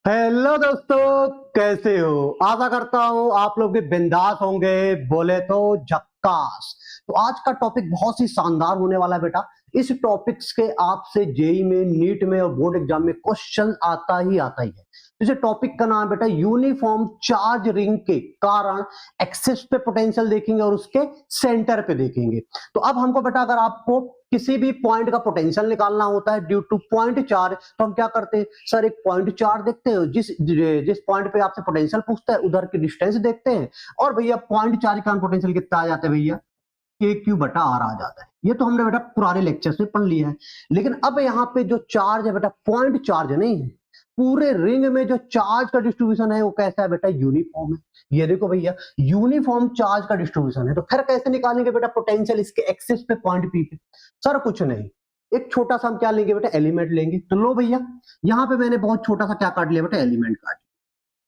Hello दोस्तों, कैसे हो? आशा करता हूँ आप लोग भी बिंदास होंगे, बोले तो झक्कास। तो आज का टॉपिक बहुत ही शानदार होने वाला है बेटा। इस टॉपिक्स के आपसे जेई में, नीट में और बोर्ड एग्जाम में क्वेश्चन आता ही है। इस टॉपिक का नाम बेटा यूनिफॉर्म चार्ज रिंग के कारण एक्सिस पे पोटेंशियल देखेंगे और उसके सेंटर पे देखेंगे। तो अब हमको बेटा, अगर आपको किसी भी पॉइंट का पोटेंशियल निकालना होता है ड्यू टू पॉइंट चार्ज, तो हम क्या करते हैं सर, एक पॉइंट चार्ज देखते हैं, जिस पॉइंट पे आपसे पोटेंशियल पूछता है उधर की डिस्टेंस देखते हैं, और भैया पॉइंट चार्ज का पोटेंशियल कितना आ जाता है भैया, के क्यू बटा आर आ जाता है। ये तो हमने बेटा पुराने लेक्चर्स में पढ़ लिया है। लेकिन अब यहाँ पे जो चार्ज है बेटा, पॉइंट चार्ज नहीं है, पूरे रिंग में जो चार्ज का डिस्ट्रीब्यूशन है वो कैसा है बेटा, यूनिफॉर्म है। ये देखो भैया, यूनिफॉर्म चार्ज का डिस्ट्रीब्यूशन है। तो फिर कैसे निकालेंगे बेटा पोटेंशियल इसके एक्सिस पे, पॉइंट पी पे? सर कुछ नहीं, एक छोटा सा हम क्या लेंगे बेटा, एलिमेंट लेंगे। तो लो भैया, यहाँ पे मैंने बहुत छोटा सा क्या काट लिया बेटा, एलिमेंट काट।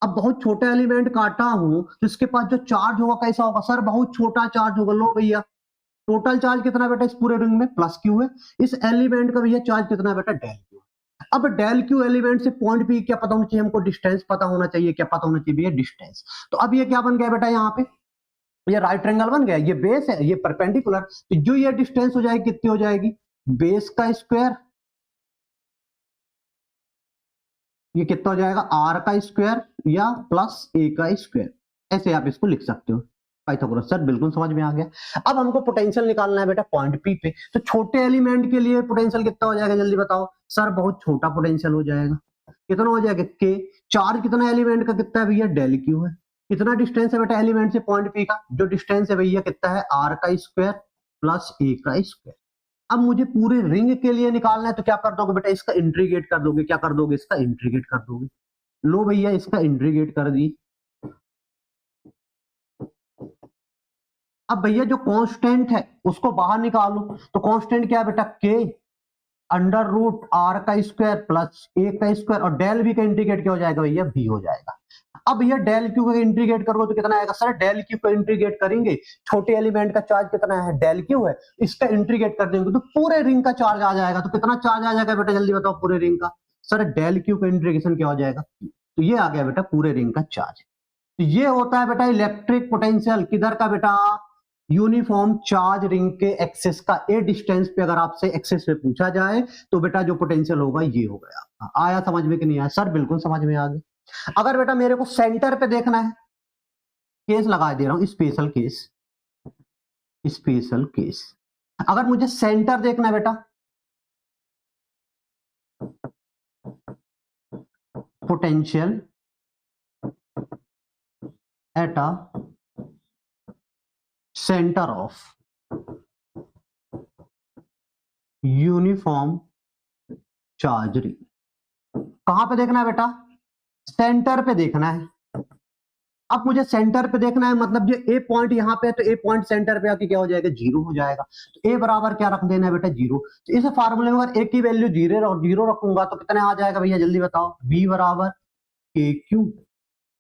अब बहुत छोटा एलिमेंट काटा हूं तो इसके पास जो चार्ज होगा कैसा होगा सर, बहुत छोटा चार्ज होगा। लो भैया, टोटल चार्ज कितना बेटा इस पूरे रिंग में, प्लस क्यू है। इस एलिमेंट का भैया चार्ज कितना है बेटा, डेल क्यू। अब डेल क्यू एलिमेंट से पॉइंट पी क्या पता होना चाहिए हमको, डिस्टेंस पता होना चाहिए। क्या पता होना चाहिए भैया, डिस्टेंस। तो अब ये क्या बन गया बेटा, यहाँ पे ये राइट ट्रायंगल बन गया, ये बेस है, ये परपेंडिकुलर। तो जो ये डिस्टेंस हो जाएगी कितनी हो जाएगी, बेस का स्क्वायर, ये कितना हो जाएगा, आर का स्क्वायर या प्लस ए का स्क्वायर। ऐसे आप इसको लिख सकते हो पाइथागोरस। सर बिल्कुल समझ में आ गया। अब हमको पोटेंशियल निकालना है बेटा पॉइंट पी पे। तो छोटे एलिमेंट के लिए पोटेंशियल कितना हो जाएगा, जल्दी बताओ सर। बहुत छोटा पोटेंशियल हो जाएगा, कितना हो जाएगा, के। चार्ज कितना एलिमेंट का कितना है भैया, डेल क्यू है। कितना डिस्टेंस है बेटा एलिमेंट से पॉइंट पी का, जो डिस्टेंस है भैया कितना है, आर का स्क्वायर प्लस ए का स्क्वायर। अब मुझे पूरे रिंग के लिए निकालना है, तो क्या कर दोगे बेटा, इसका इंट्रीगेट कर दोगे। क्या कर दोगे, इसका इंट्रीगेट कर दोगे। लो भैया, इसका इंट्रीगेट कर दी। अब भैया जो कांस्टेंट है उसको बाहर निकालो। तो कांस्टेंट क्या है बेटा, के अंडर रूट आर का स्क्वायर प्लस ए का स्क्वायर, और डेल भी का इंटीग्रेट क्या हो जाएगा भैया, भी हो जाएगा। अब भैया डेल क्यू का इंटीग्रेट करोगे तो कितना आएगा सर, डेल क्यू का इंटीग्रेट करेंगे, छोटे एलिमेंट का चार्ज कितना है, डेल क्यू है, इसका इंटीग्रेट कर देंगे तो पूरे रिंग का चार्ज आ जाएगा। तो कितना चार्ज आ जाएगा बेटा, जल्दी बताओ पूरे रिंग का। सर डेल क्यू का इंटीग्रेशन क्या हो जाएगा, तो ये आ गया बेटा पूरे रिंग का चार्ज। तो ये होता है बेटा इलेक्ट्रिक पोटेंशियल, किधर का बेटा, यूनिफॉर्म चार्ज रिंग के एक्सेस का। ए डिस्टेंस पे अगर आपसे एक्सेस पे पूछा जाए तो बेटा जो पोटेंशियल होगा ये हो गया आपका। आया समझ में कि नहीं आया? सर बिल्कुल समझ में आ गया। अगर बेटा मेरे को सेंटर पे देखना है, केस लगा दे रहा हूं, स्पेशल केस, स्पेशल केस। अगर मुझे सेंटर देखना है बेटा, potential at a centre of uniform charge ring, कहां पे देखना है बेटा, सेंटर पे देखना है। अब मुझे सेंटर पे देखना है, मतलब जो ए पॉइंट यहाँ पे है, तो ए पॉइंट सेंटर पे आके क्या हो जाएगा, जीरो हो जाएगा। तो ए बराबर क्या रख देना है बेटा, जीरो। तो इस फार्मूले में अगर ए की वैल्यू जीरो और जीरो रखूंगा तो कितने आ जाएगा भैया, जल्दी बताओ। बी बराबर के क्यू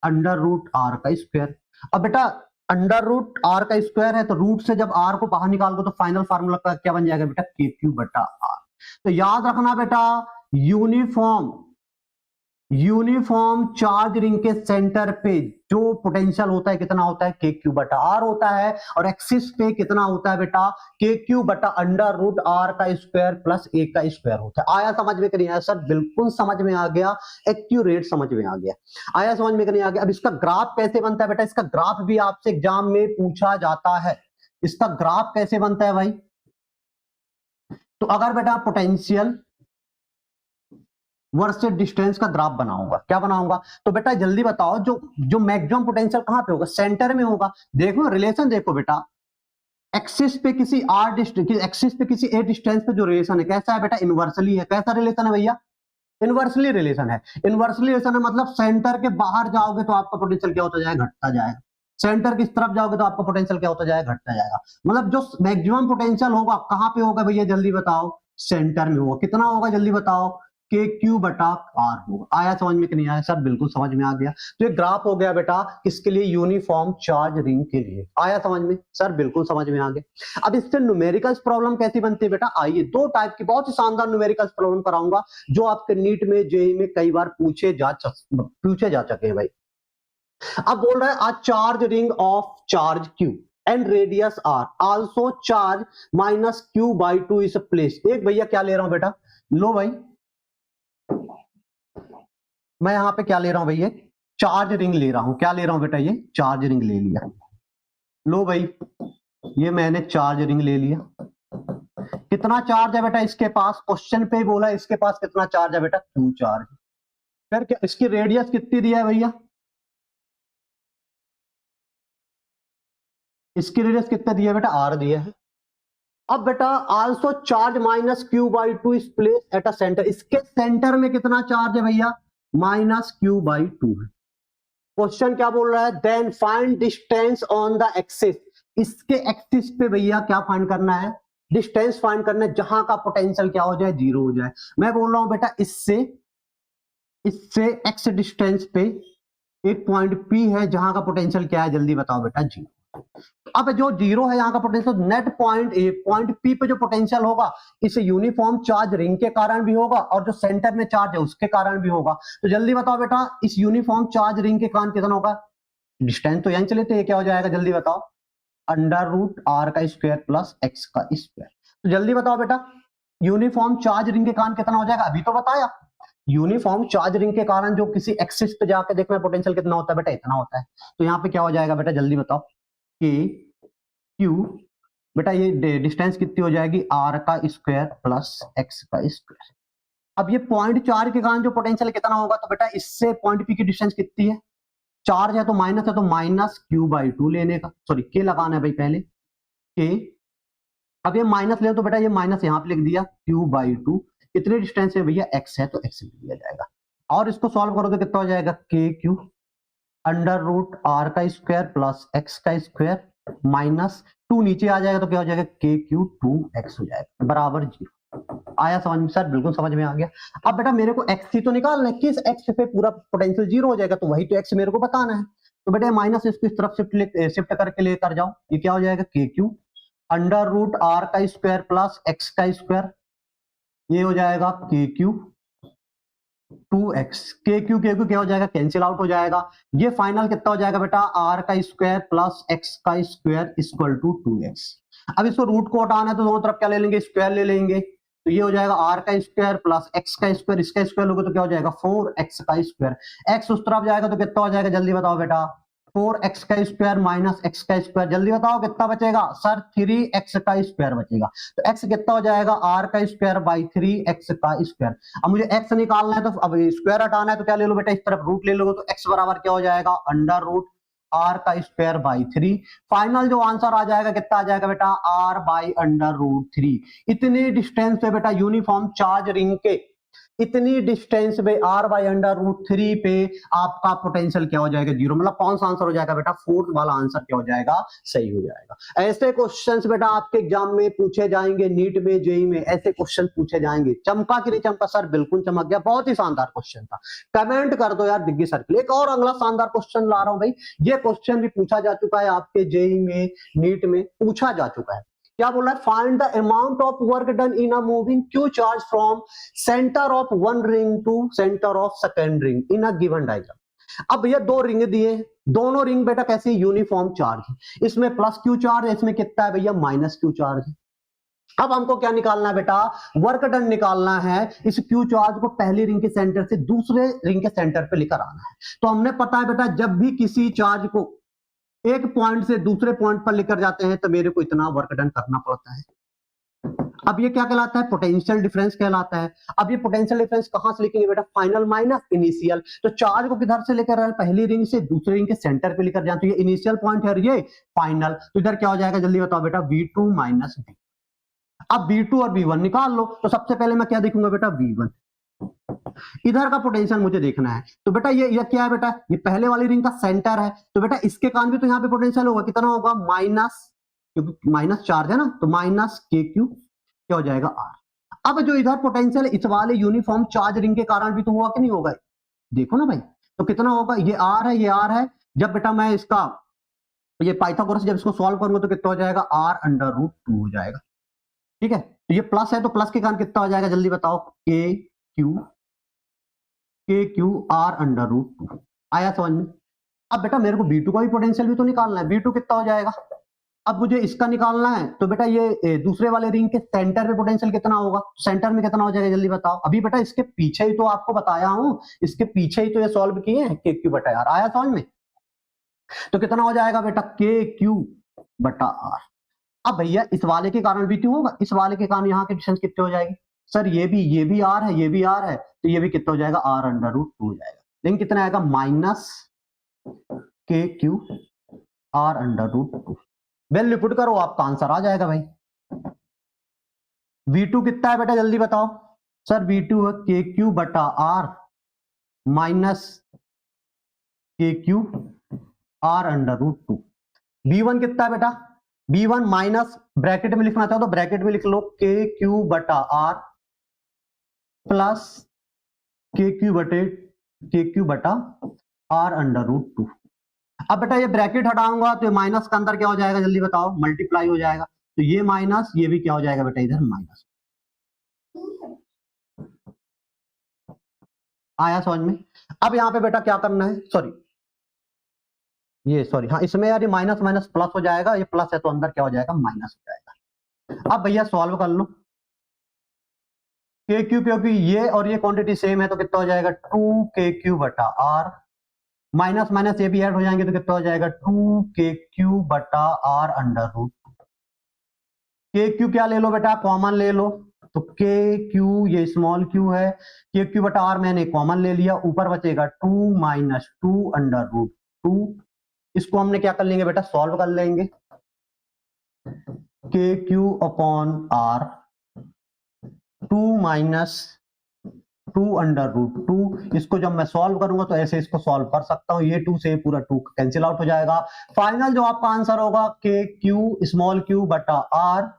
अंडर रूट आर का स्क्वायर। अब बेटा अंडर रूट आर का स्क्वायर है, तो रूट से जब आर को बाहर निकालोगे तो फाइनल फार्मूला का क्या बन जाएगा बेटा, के क्यू बटा आर। तो याद रखना बेटा, यूनिफॉर्म चार्ज रिंग के सेंटर पे जो पोटेंशियल होता है कितना होता है, के क्यू बटा आर होता है। और एक्सिस पे कितना होता है बेटा, के क्यू बटा अंडर रूट आर का स्क्वायर प्लस ए का स्क्वायर होता है। आया समझ में कि नहीं आया? सर बिल्कुल समझ में आ गया, एक्यूरेट समझ में आ गया। आया समझ में कि नहीं आ गया? अब इसका ग्राफ कैसे बनता है बेटा, इसका ग्राफ भी आपसे एग्जाम में पूछा जाता है। इसका ग्राफ कैसे बनता है भाई, तो अगर बेटा पोटेंशियल वर्सेस डिस्टेंस का ग्राफ बनाऊंगा, क्या बनाऊंगा, तो बेटा जल्दी बताओ, जो जो मैक्सिमम पोटेंशियल कहां पे होगा, सेंटर में होगा। देखो रिलेशन देखो बेटा, एक्सिस पे किसी आर डिस्टेंस, एक्सिस पे किसी ए डिस्टेंस पे जो रिलेशन है कैसा है बेटा, इनवर्सली है। कैसा रिलेशन है भैया, इनवर्सली रिलेशन है। इनवर्सली रिलेशन है मतलब सेंटर के बाहर जाओगे तो आपका पोटेंशियल क्या होता जाएगा, घटता जाएगा। सेंटर की तरफ जाओगे तो आपका पोटेंशियल क्या होता जाएगा, घटता जाएगा। मतलब जो मैक्सिमम पोटेंशियल होगा कहां पे होगा भैया, जल्दी बताओ, सेंटर में होगा। कितना होगा जल्दी बताओ, के क्यू बटा आर होगा। आया समझ में कि नहीं आया सर? बिल्कुल समझ में आ गया। तो ये ग्राफ हो गया बेटा किसके लिए? यूनिफॉर्म चार्ज रिंग के लिए। आया समझ में? सर बिल्कुल समझ में आ गया। अब इससे न्यूमेरिकल्स प्रॉब्लम कैसी बनती है बेटा? आइए दो टाइप की बहुत ही शानदार न्यूमेरिकल्स प्रॉब्लम कराऊंगा जो आपके नीट में, जेईई में कई बार पूछे जा चुके हैं भाई। अब बोल रहा है a charge ring of charge Q and radius R also charge minus Q by two is place. एक भैया क्या ले रहा हूं बेटा, लो भाई, मैं यहां पे क्या ले रहा हूं भैया? चार्ज रिंग ले रहा हूं। क्या ले रहा हूं बेटा? ये चार्ज रिंग ले लिया। लो भाई, ये मैंने चार्ज रिंग ले लिया। कितना चार्ज है बेटा इसके पास? क्वेश्चन पे बोला इसके पास कितना चार्ज है बेटा? Q charge. फिर क्या इसकी रेडियस कितनी दिया है भैया? इसकी रेडियस कितना दिया है बेटा? आर दिया है। अब बेटा also charge minus Q by two is place at a centre. इसके सेंटर में कितना चार्ज है भैया? माइनस क्यू बाई टू है। क्वेश्चन क्या बोल रहा है? Then find distance on the axis. इसके एक्सिस पे भैया क्या फाइंड करना है? डिस्टेंस फाइंड करना है जहां का पोटेंशियल क्या हो जाए? जीरो हो जाए। मैं बोल रहा हूं बेटा इससे एक्स डिस्टेंस पे एक पॉइंट पी है जहां का पोटेंशियल क्या है? जल्दी बताओ बेटा। जीरो। अब जो जीरो है यहाँ का potential, net point A point P पे जो पोटेंशियल होगा इस यूनिफॉर्म चार्ज रिंग के कारण भी होगा और जो सेंटर में चार्ज है उसके कारण भी होगा। तो जल्दी बताओ बेटा इस यूनिफॉर्म चार्ज रिंग के कारण कितना होगा? डिस्टेंस तो यहीं चले थे, ये क्या हो जाएगा? जल्दी बताओ। अंडर रूट आर का स्क्वायर प्लस एक्स का स्क्वायर। तो जल्दी बताओ बेटा यूनिफॉर्म चार्ज रिंग के कारण कितना हो जाएगा? अभी तो बताया यूनिफॉर्म चार्ज रिंग के कारण जो किसी एक्सिस पे जाकर देखना पोटेंशियल कितना होता है बेटा? इतना होता है। तो यहाँ पे क्या हो जाएगा बेटा? जल्दी बताओ कि क्यू बेटा ये डिस्टेंस कितनी हो जाएगी? आर का स्क्वायर प्लस एक्स का स्क्वायर। अब ये पॉइंट चार्ज के कारण जो पोटेंशियल कितना होगा? तो बेटा इससे पॉइंट पी की डिस्टेंस कितनी है? चार्ज है तो माइनस है तो माइनस क्यू बाई टू लेने का, सॉरी के लगाना है भाई पहले के। अब ये माइनस ले तो बेटा ये माइनस यहाँ पे लिख दिया क्यू बाई टू। कितने डिस्टेंस है भैया? एक्स है तो एक्स लिख दिया जाएगा। और इसको सॉल्व करो तो कितना हो जाएगा? के क्यू अंडर रूट आर का स्क्वायर प्लस एक्स का स्क्वायर माइनस टू नीचे आ जाएगा तो क्या हो जाएगा? के क्यू टू एक्स हो जाएगा बराबर जीरो। आया समझ में? सर बिल्कुल समझ में आ गया। अब बेटा मेरे को एक्स ही तो निकालना है, किस एक्स पे पूरा पोटेंशियल जीरो हो जाएगा? तो वही तो एक्स मेरे को बताना है। तो बेटा माइनस इसको इस तरफ शिफ्ट करके लेकर जाओ। ये क्या हो जाएगा? के क्यू अंडर रूट आर का स्क्वायर प्लस एक्स का स्क्वायर, ये हो जाएगा के क्यू टू एक्स। के क्यू क्या हो जाएगा? कैंसिल आउट हो जाएगा। ये फाइनल कितना हो जाएगा बेटा? आर का स्क्वायर प्लस एक्स का square equal to two x. अब इसको रूट को हटाना है तो दोनों तरफ क्या ले लेंगे? स्क्वायर ले लेंगे। तो ये हो जाएगा आर का स्क्वायर प्लस एक्स का स्क्वायर, इसका स्क्वायर लोगे तो क्या हो जाएगा? फोर एक्स का स्क्वायर। एक्स उस तरफ जाएगा तो कितना हो जाएगा? जल्दी बताओ बेटा। फोर एक्स का स्क्वायर माइनस एक्स का स्क्वायर, जल्दी बताओ कितना बचेगा? सर थ्री एक्स का स्क्वायर बचेगा। तो एक्स कितना हो जाएगा? आर का स्क्वायर बाई थ्री एक्स का स्क्वायर। अब मुझे एक्स निकालना है तो अब स्क्वायर हटाना है तो क्या ले लो बेटा? इस तरफ रूट ले लोगे तो एक्स बराबर क्या हो जाएगा? अंडर रूट आर का स्क्वायर बाई थ्री। फाइनल जो आंसर आ जाएगा कितना आ जाएगा बेटा? R by under root three. इतनी डिस्टेंस पे बेटा यूनिफॉर्म चार्ज रिंग के इतनी डिस्टेंस पे R by under root three पे आपका पोटेंशियल क्या हो जाएगा? जीरो। मतलब कौन सा आंसर हो जाएगा बेटा? फोर्थ वाला आंसर क्या हो जाएगा? सही हो जाएगा। ऐसे क्वेश्चंस बेटा आपके एग्जाम में पूछे जाएंगे, नीट में, जेईई में ऐसे क्वेश्चन पूछे जाएंगे। चमका कि नहीं चमका? सर बिल्कुल चमक गया, बहुत ही शानदार क्वेश्चन था। कमेंट कर दो यार दिग्गी सर्कल। एक और अगला शानदार क्वेश्चन ला रहा हूं भाई। ये क्वेश्चन भी पूछा जा चुका है आपके जेईई में, नीट में पूछा जा चुका है। क्या बोल रहा है? Find the amount of work done in a moving q charge from centre of one ring to centre of second ring in a given diagram. अब भैया दो रिंग दिए, दोनों रिंग बेटा कैसे? यूनिफॉर्म चार्ज है। इसमें प्लस क्यू चार्ज है, इसमें कितना है भैया? माइनस क्यू चार्ज है। अब हमको क्या निकालना है बेटा? वर्क डन निकालना है। इस क्यू चार्ज को पहली रिंग के सेंटर से दूसरे रिंग के सेंटर पे लेकर आना है। तो हमने पता है बेटा जब भी किसी चार्ज को एक पॉइंट से दूसरे पॉइंट पर लेकर जाते हैं तो मेरे को इतना वर्क डन करना पड़ता है। अब ये क्या कहलाता है? पोटेंशियल डिफरेंस कहलाता है। अब ये पोटेंशियल डिफरेंस कहां से लिखेंगे बेटा? Final minus initial. तो चार्ज को किधर से लेकर आए? पहली रिंग से दूसरी रिंग के सेंटर पे लेकर जाए तो ये इनिशियल पॉइंट है और ये फाइनल। तो इधर क्या हो जाएगा? जल्दी बताओ बेटा। V2 minus V। अब V2 और V1 निकाल लो। तो सबसे पहले मैं क्या देखूंगा बेटा? V1। इधर का पोटेंशियल मुझे देखना है। तो बेटा ये क्या है बेटा? ये पहले वाली रिंग का सेंटर है। तो बेटा इसके कारण भी तो यहाँ पे पोटेंशियल होगा। कितना होगा? माइनस, क्योंकि माइनस चार्ज है ना, तो माइनस के क्यू क्या हो जाएगा? आर। अब जो इधर पोटेंशियल इस वाले यूनिफॉर्म चार्ज रिंग के कारण भी तो होगा कि नहीं होगा, देखो ना भाई। तो कितना होगा, ये आर है, ये आर है। जब बेटा मैं इसका ये पाइथागोरस जब इसको सॉल्व करूंगा तो कितना हो जाएगा, आर अंडर रूट 2 हो जाएगा। ठीक है, तो ये प्लस है तो प्लस के कारण कितना हो जाएगा, जल्दी बताओ, के क्यू आर अंडर रूट 2। आया समझ में। अब बेटा मेरे को B2 का भी पोटेंशियल भी तो निकालना है, B2 कितना हो जाएगा। अब मुझे इसका निकालना है तो बेटा ये दूसरे वाले रिंग के सेंटर में पोटेंशियल कितना होगा, सेंटर में कितना हो जाएगा जल्दी बताओ। अभी बेटा इसके पीछे ही तो आपको बताया हूं, इसके पीछे ही तो ये सॉल्व किए हैं, के क्यू बटा आर। आया समझ में। तो कितना हो जाएगा बेटा, के क्यू बटा आर। अब भैया इस वाले के कारण भी क्यों होगा, इस वाले के कारण यहाँ की डिस्टेंस कितनी हो जाएगी, सर ये भी आर है, ये भी आर है, तो ये भी कितना हो जाएगा, आर अंडर रूट 2 हो जाएगा। लेकिन कितना आएगा, minus k q R under root 2। Value put करो, आपका आंसर आ जाएगा भाई। V2 कितना है बेटा जल्दी बताओ, सर V2 है के क्यू बटा R minus k q R under root 2। V1 कितना है बेटा, V1 माइनस ब्रैकेट में लिखना चाहो तो ब्रैकेट में लिख लो, के क्यू बटा आर प्लस के क्यू बटा आर अंडर रूट 2। अब बेटा ये ब्रैकेट हटाऊंगा तो माइनस का अंदर क्या हो जाएगा जल्दी बताओ, मल्टीप्लाई हो जाएगा। तो ये माइनस, ये भी क्या हो जाएगा बेटा इधर माइनस। आया समझ में। अब यहाँ पे बेटा क्या करना है, सॉरी हाँ, इसमें यार ये माइनस माइनस प्लस हो जाएगा, ये प्लस है तो अंदर क्या हो जाएगा, माइनस हो जाएगा। अब भैया सॉल्व कर लो, के क्यू क्योंकि ये और ये क्वांटिटी सेम है तो कितना हो जाएगा, 2 के क्यू बटा आर माइनस माइनस ये भी ऐड हो जाएंगे तो कितना हो जाएगा, 2 के क्यू बटा आर अंडर रूट। के क्यू क्या ले लो बेटा, कॉमन ले लो, तो के क्यू ये स्मॉल क्यू है, के क्यू बटा आर मैंने कॉमन ले लिया, ऊपर बचेगा 2 माइनस 2 अंडर रूट 2। इसको हमने क्या कर लेंगे बेटा, सॉल्व कर लेंगे, k q upon R 2 minus 2 under root 2। इसको जब मैं सॉल्व करूंगा तो ऐसे इसको सॉल्व कर सकता हूं, ये 2 से पूरा 2 कैंसिल आउट हो जाएगा। फाइनल जो आपका आंसर होगा, के क्यू स्मॉल क्यू बटा आर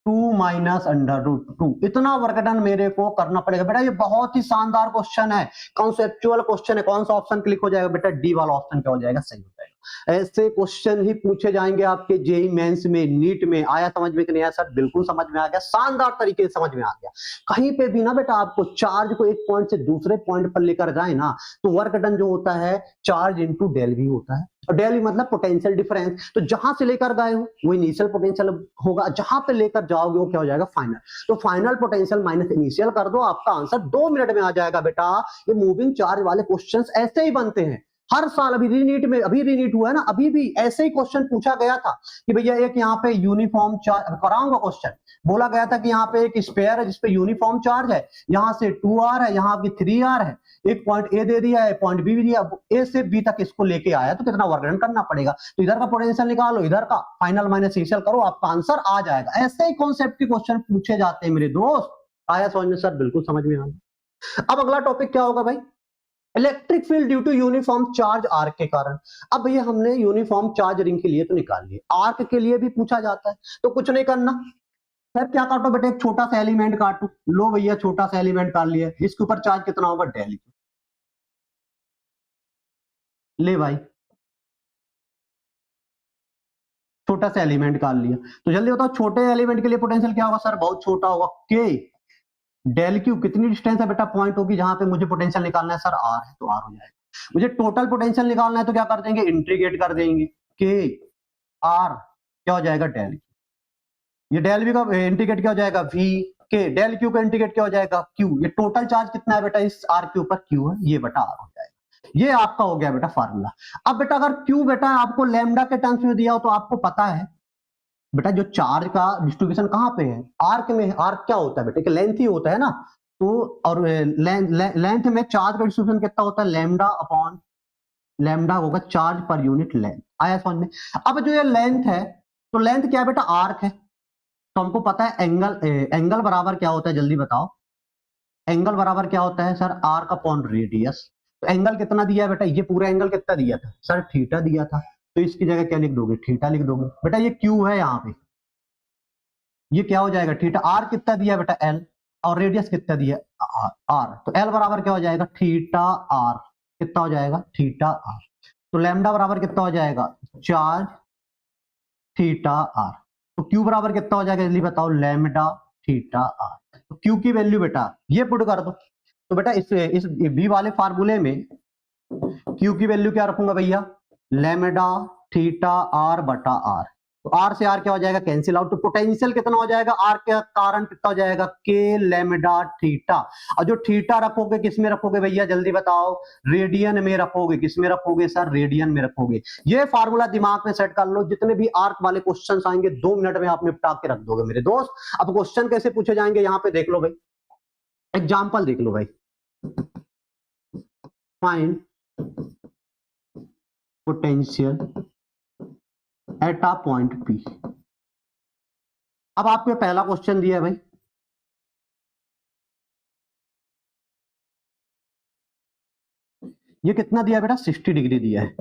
2 माइनस अंडर रूट 2। इतना वर्क डन मेरे को करना पड़ेगा बेटा। ये बहुत ही शानदार क्वेश्चन है, कॉन्सेप्चुअल क्वेश्चन है। कौन सा ऑप्शन क्लिक हो जाएगा बेटा, डी वाला ऑप्शन क्या हो जाएगा, सही हो जाएगा। ऐसे क्वेश्चन ही पूछे जाएंगे आपके जेई मेंस में, नीट में। आया समझ में कि नहीं आया सर, बिल्कुल समझ में आ गया, शानदार तरीके से समझ में आ गया। कहीं पे भी ना बेटा आपको चार्ज को एक पॉइंट से दूसरे पॉइंट पर लेकर जाए ना, तो वर्क डन जो होता है चार्ज इनटू डेल वी होता है, और डेल वी मतलब पोटेंशियल डिफरेंस। तो जहां से लेकर गए हो वो इनिशियल पोटेंशियल होगा, जहां पे लेकर जाओगे वो क्या हो जाएगा, फाइनल। तो फाइनल पोटेंशियल माइनस इनिशियल कर दो, आपका आंसर 2 मिनट में आ जाएगा बेटा। ये मूविंग चार्ज वाले क्वेश्चंस ऐसे ही बनते हैं हर साल। अभी रीनीट में, अभी रीनीट हुआ है ना, अभी भी ऐसे ही क्वेश्चन पूछा गया था कि भैया एक यहाँ पे यूनिफॉर्म चार्ज, कराऊंगा क्वेश्चन, बोला गया था कि यहाँ पे एक स्पेयर है जिसपे यूनिफॉर्म चार्ज है, यहाँ से 2r है, यहाँ की 3r है, एक पॉइंट ए दे दिया है, पॉइंट बी भी दिया, ए से बी तक इसको लेके आया, तो कितना वर्क डन करना पड़ेगा। तो इधर का पोटेंशियल निकालो, इधर का फाइनल माइनस इनिशियल करो, आपका आंसर आ जाएगा। ऐसे ही कॉन्सेप्ट के क्वेश्चन पूछे जाते हैं मेरे दोस्त। आया समझ में सर, बिल्कुल समझ में आया। अब अगला टॉपिक क्या होगा भाई, electric field due to uniform charge arc के कारण। अब भैया हमने यूनिफॉर्म चार्ज रिंग के लिए तो निकाल लिया, आर्क के लिए भी पूछा जाता है। तो कुछ नहीं करना सर, क्या काटो बेटे, एक छोटा सा एलिमेंट काटो। लो भैया छोटा सा एलिमेंट काट लिया, इसके ऊपर चार्ज कितना होगा, डेल। ले भाई छोटा सा एलिमेंट काट लिया, तो जल्दी बताओ छोटे एलिमेंट के लिए पोटेंशियल क्या होगा, सर बहुत छोटा होगा, के डेल क्यू। कितनी डिस्टेंस है बेटा, पॉइंट होगी जहां पे मुझे पोटेंशियल निकालना है, सर आर है तो आर हो जाएगा। मुझे टोटल पोटेंशियल निकालना है तो क्या कर देंगे, इंटीग्रेट कर देंगे, के आर क्या हो जाएगा, डेल। ये डेल वी का इंटीग्रेट क्या हो जाएगा, वी के, डेल क्यू का इंटीग्रेट क्या हो जाएगा, क्यू। ये टोटल चार्ज कितना है बेटा इस आर के ऊपर, क्यू है, ये बेटा आर हो जाएगा। ये आपका हो गया बेटा फार्मूला। अब बेटा अगर क्यू बेटा आपको लैम्डा के टर्म्स में दिया हो तो आपको पता है बेटा जो चार्ज का डिस्ट्रीब्यूशन कहां पे है, आर्क में। आर्क क्या होता है बेटा, कि लेंथ ही होता है ना, तो और लेंथ में चार्ज का डिस्ट्रीब्यूशन कितना होता है, लैम्डा अपॉन लैम्डा होगा चार्ज पर यूनिट लेंथ। आया समझ में। अब जो ये लेंथ है, तो लेंथ क्या है बेटा, आर्क है, तो हमको पता है एंगल बराबर क्या होता है, जल्दी बताओ। एंगल बराबर क्या होता है सर, आर्क अपॉन रेडियस। तो एंगल कितना दिया है बेटा, ये पूरा एंगल कितना दिया था सर, थीटा दिया था, तो इसकी जगह क्या लिख दोगे, थीटा लिख दोगे बेटा। ये क्यू है यहाँ पे, ये क्या हो जाएगा थीटा। आर कितना दिया बेटा एल, और रेडियस कितना दिया आर, तो एल बराबर क्या हो जाएगा थीटा आर, कितना हो जाएगा थीटा आर। तो लैम्डा बराबर कितना हो जाएगा चार्ज थीटा आर। तो क्यू बराबर कितना हो जाएगा जल्दी बताओ लैम्डा थीटा आर। तो क्यू की वैल्यू बेटा ये पुट कर दो। तो बेटा इस बी वाले फार्मूले में क्यू की वैल्यू क्या रखूंगा भैया लैम्डा थीटा आर बटा आर। तो आर से आर क्या हो जाएगा कैंसिल आउट। तो पोटेंशियल कितना हो जाएगा आर के कारण कितना हो जाएगा के लैम्डा थीटा। और जो थीटा रखोगे किस में रखोगे भैया जल्दी बताओ रेडियन में रखोगे। किस में रखोगे सर रेडियन में रखोगे। ये फार्मूला दिमाग में सेट कर लो, जितने भी आर्क वाले क्वेश्चन आएंगे 2 मिनट में आप निपटा के रख दोगे मेरे दोस्त। अब क्वेश्चन कैसे पूछे जाएंगे यहाँ पे देख लो भाई, एग्जाम्पल देख लो भाई। Find potential at a point P. अब आपको पहला क्वेश्चन दिया है भाई, ये कितना दिया बेटा 60 डिग्री दिया है।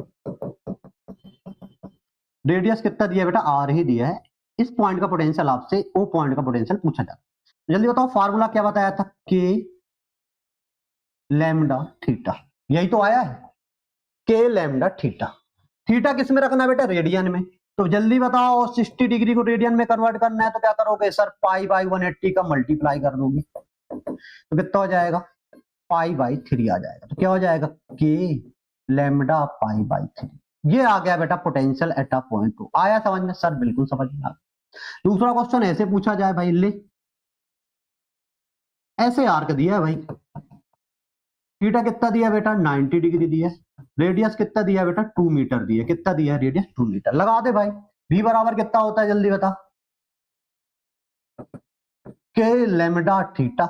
रेडियस कितना दिया बेटा आर ही दिया है। इस पॉइंट का पोटेंशियल आपसे ओ पॉइंट का पोटेंशियल पूछा जाता है। जल्दी बताओ फार्मूला क्या बताया था के लैम्डा थीटा, यही तो आया है के लैम्डा थीटा। थीटा किस में रखना है बेटा रेडियन में। तो जल्दी बताओ 60 डिग्री को रेडियन में कन्वर्ट करना है तो क्या करोगे सर पाई बाई 180 का मल्टीप्लाई कर दोगे तो कितना हो जाएगा पाई बाई 3 आ जाएगा। तो क्या हो जाएगा के लैम्डा पाई बाई 3। ये आ गया बेटा potential at a point two. आया समझ में सर बिल्कुल समझ में आ गया। दूसरा क्वेश्चन ऐसे पूछा जाए भाई, ले ऐसे आर्क दिया है भाई, थीटा कितना दिया बेटा 90 डिग्री दिया है, रेडियस कितना दिया बेटा 2 मीटर दिया। कितना दिया रेडियस 2 मीटर। लगा दे भाई v बराबर कितना होता है जल्दी बता के लैम्डा थीटा।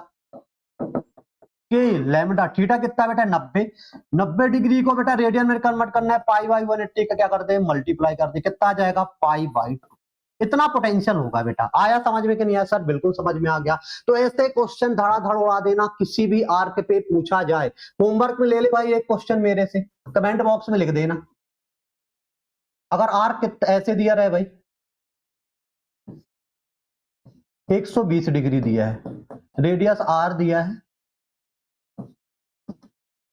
के लैम्डा थीटा कितना बेटा 90 डिग्री को बेटा रेडियन में कन्वर्ट करना है पाई बाई 180 का क्या कर दे मल्टीप्लाई कर दे। कितना आ जाएगा पाई बाई 2। इतना पोटेंशियल होगा बेटा। आया समझ में कि नहीं आया सर बिल्कुल समझ में आ गया। तो ऐसे क्वेश्चन धड़ाधड़ उड़ा देना, किसी भी आर्क पे पूछा जाए। होमवर्क में ले ले भाई एक क्वेश्चन मेरे से, कमेंट बॉक्स में लिख देना। अगर आर्क ऐसे दिया रहे भाई 120 डिग्री दिया है, रेडियस आर दिया है,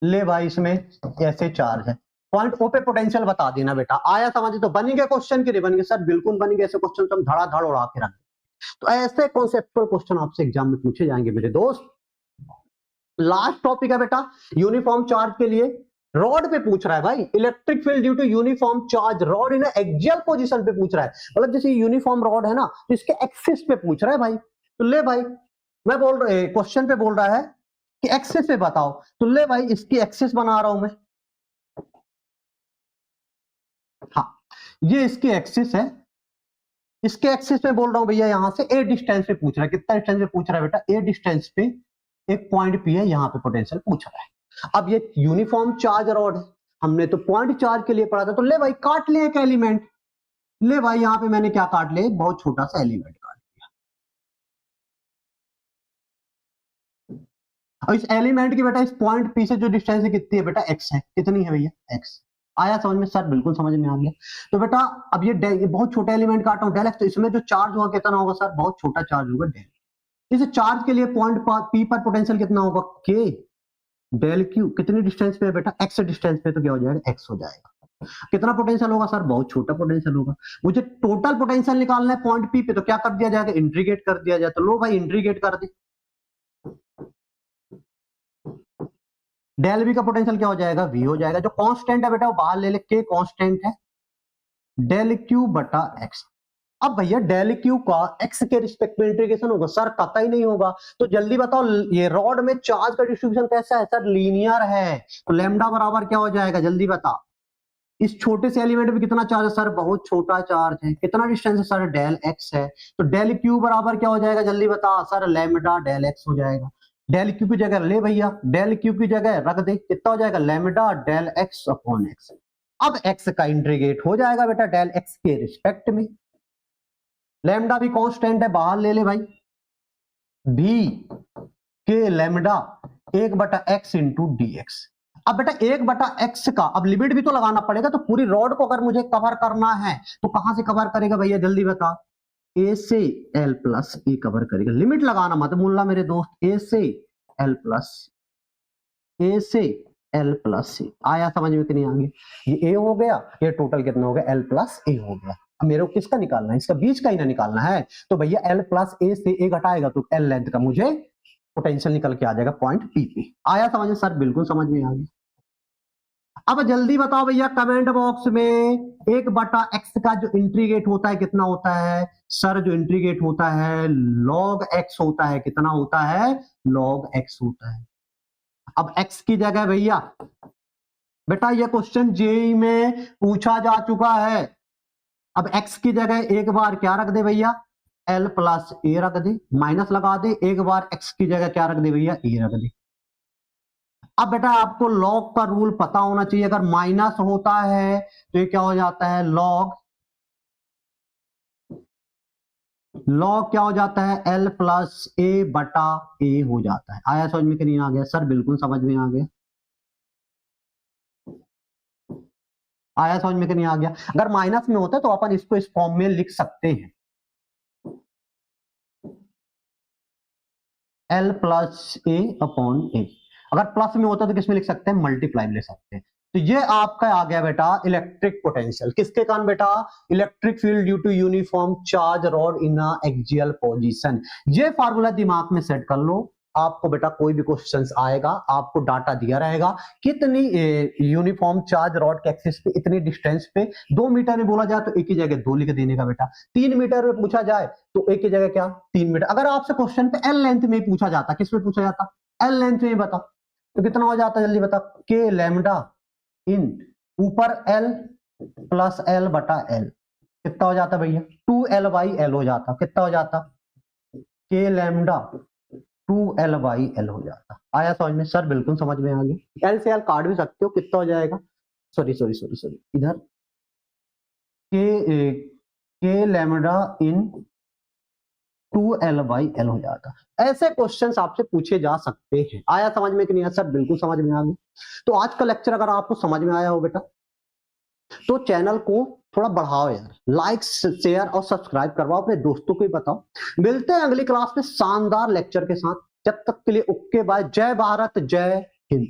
ले भाई इसमें ऐसे चार्ज है, पॉइंट ओ पे पोटेंशियल बता देना बेटा। आया समझ। तो बनेंगे क्वेश्चन के लिए बनेंगे सर बिल्कुल बनेंगे ऐसे क्वेश्चन तो हम धड़ाधड़ उड़ा के रख। तो ऐसे कॉन्सेप्चुअल क्वेश्चन आपसे एग्जाम में पूछे जाएंगे मेरे दोस्त। लास्ट टॉपिक है बेटा यूनिफॉर्म चार्ज के लिए। रॉड पे पूछ रहा है भाई electric field due to uniform charge rod in axial position पे पूछ रहा है। मतलब जैसे यूनिफॉर्म रॉड है ना तो इसके एक्सिस पे पूछ रहा है भाई। तो ले भाई मैं बोल रहा क्वेश्चन पे बोल रहा है कि एक्सिस पे बताओ। तो ले भाई इसकी एक्सिस बना रहा हूं मैं। हाँ ये इसकी एक्सिस है, इसके एक्सिस में बोल रहा हूं भैया यहां से ए डिस्टेंस पे पूछ रहा है। कितना डिस्टेंस पे पूछ रहा है बेटा ए डिस्टेंस पे एक पॉइंट पी है, यहां पे पोटेंशियल पूछ रहा है। अब ये यूनिफॉर्म चार्ज रॉड है, हमने तो पॉइंट चार्ज के लिए पढ़ा था। तो ले भाई काट ले एक एलिमेंट। ले भाई यहां पे मैंने क्या काट लिया बहुत छोटा सा एलिमेंट काट लिया। और इस एलिमेंट की बेटा इस पॉइंट पी से जो डिस्टेंस है कितनी है बेटा एक्स है। कितनी है भैया एक्स। आया समझ में सर बिल्कुल समझ में आ गया। तो बेटा अब ये बहुत छोटा एलिमेंट काटा हूं डेल एक्स, तो इसमें जो चार्ज होगा कितना होगा सर बहुत छोटा चार्ज होगा डेल। इस चार्ज के लिए पॉइंट पी पर पोटेंशियल कितना होगा के डेल क्यू। कितनी डिस्टेंस पे है बेटा एक्स डिस्टेंस पे, तो क्या हो जाएगा एक्स हो जाएगा। कितना पोटेंशियल होगा सर बहुत छोटा पोटेंशियल होगा। मुझे टोटल पोटेंशियल निकालना है पॉइंट पी पे, तो क्या कर दिया जाएगा इंट्रीगेट कर दिया जाए। तो लो भाई इंट्रीगेट कर दे। डेल वी का पोटेंशियल क्या हो जाएगा वी हो जाएगा। जो कांस्टेंट है बेटा वो बाहर ले ले, के कांस्टेंट है डेल क्यू बटा एक्स। अब भैया डेल क्यू का एक्स के रिस्पेक्ट में इंटीग्रेशन होगा सर कतई नहीं होगा। तो जल्दी बताओ ये रॉड में चार्ज का डिस्ट्रीब्यूशन कैसा है सर लीनियर है। तो लैम्डा बराबर क्या हो जाएगा जल्दी बता। इस छोटे से एलिमेंट में कितना चार्ज है सर बहुत छोटा चार्ज है। कितना डिस्टेंस है सर डेल एक्स है। तो डेल क्यू बराबर क्या हो जाएगा जल्दी बता सर लैम्डा डेल एक्स हो जाएगा। डेल क्यू की जगह ले भैया डेल क्यू की जगह रख दे, कितना हो जाएगा lambda del x upon x. अब एक्स का इंटीग्रेट हो जाएगा बेटा डेल एक्स के रिस्पेक्ट में। लैम्डा भी कांस्टेंट है बाहर ले ले भाई, भी के lambda 1/x into D x. अब बेटा 1/x का अब लिमिट भी तो लगाना पड़ेगा। तो पूरी रॉड को अगर मुझे कवर करना है तो कहां से कवर करेगा भैया जल्दी बता। ए से एल प्लस ए कवर करेगा। लिमिट लगाना मत भूलना मेरे दोस्त, ए से एल प्लस, ए से एल प्लस सी। आया समझ में कि नहीं आ गया? ये ए हो गया, ये टोटल कितना हो गया, एल प्लस ए हो गया। अब मेरे को किसका निकालना है, इसका बीच का ही ना निकालना है। तो भैया एल प्लस ए से ए घटाएगा तो एल लेंथ का मुझे पोटेंशियल निकल के आ जाएगा पॉइंट पी पे। आया समझ में सर? बिल्कुल समझ में आ गया। अब जल्दी बताओ भैया कमेंट बॉक्स में, एक बटा एक्स का जो इंटीग्रेट होता है कितना होता है? सर जो इंटीग्रेट होता है लॉग एक्स होता है। कितना होता है? लॉग एक्स होता है। अब x की जगह भैया, बेटा ये क्वेश्चन जेईई में पूछा जा चुका है। अब x की जगह एक बार क्या रख दे भैया, l प्लस ए रख दे, माइनस लगा दे, एक बार x की जगह क्या रख दे भैया, ए रख दे। अब बेटा आपको लॉग का रूल पता होना चाहिए, अगर माइनस होता है तो ये क्या हो जाता है, लॉग क्या हो जाता है, l प्लस ए बटा ए हो जाता है। आया समझ में कि नहीं आ गया? सर बिल्कुल समझ में आ गया। आया समझ में कि नहीं आ गया? अगर माइनस में होता है तो अपन इसको इस फॉर्म में लिख सकते हैं, l प्लस ए अपॉन ए। अगर प्लस में होता है तो किसमें लिख सकते हैं, मल्टीप्लाई में ले सकते हैं। तो ये आपका आ गया बेटा इलेक्ट्रिक पोटेंशियल। किसके कारण बेटा? Electric field due to uniform charge rod in axial position. ये फार्मूला दिमाग में सेट कर लो, आपको बेटा कोई भी क्वेश्चंस आएगा आपको डाटा दिया रहेगा कितनी यूनिफॉर्म चार्ज रॉड के एक्सिस पे इतनी डिस्टेंस पे, 2 मीटर में बोला जाए तो एक ही जगह 2 लिख देने का बेटा, 3 मीटर में पूछा जाए तो एक ही जगह क्या 3 मीटर। अगर आपसे क्वेश्चन पे एल लेंथ में पूछा जाता, किस में पूछा जाता, एल लेंथ में बता, तो कितना हो जाता जल्दी बता, के लैम्डा इन ऊपर एल प्लस एल बटा एल, कितना हो जाता भैया 2l बाई एल हो जाता। कितना हो जाता, के लैम्डा 2l बाई एल हो जाता। आया समझ में? सर बिल्कुल समझ में आ गया। एल से एल काट भी सकते हो, कितना हो जाएगा, सॉरी सॉरी सॉरी सॉरी इधर के lambda in 2l by L हो जाता। ऐसे क्वेश्चंस आपसे पूछे जा सकते हैं। आया समझ में कि नहीं आया? सर बिल्कुल समझ में आ गया। तो आज का लेक्चर अगर आपको समझ में आया हो बेटा तो चैनल को थोड़ा बढ़ाओ यार, लाइक शेयर और सब्सक्राइब करवाओ, अपने दोस्तों को भी बताओ। मिलते हैं अगली क्लास में शानदार लेक्चर के साथ, जब तक के लिए ओके बाय, जय भारत जय हिंद।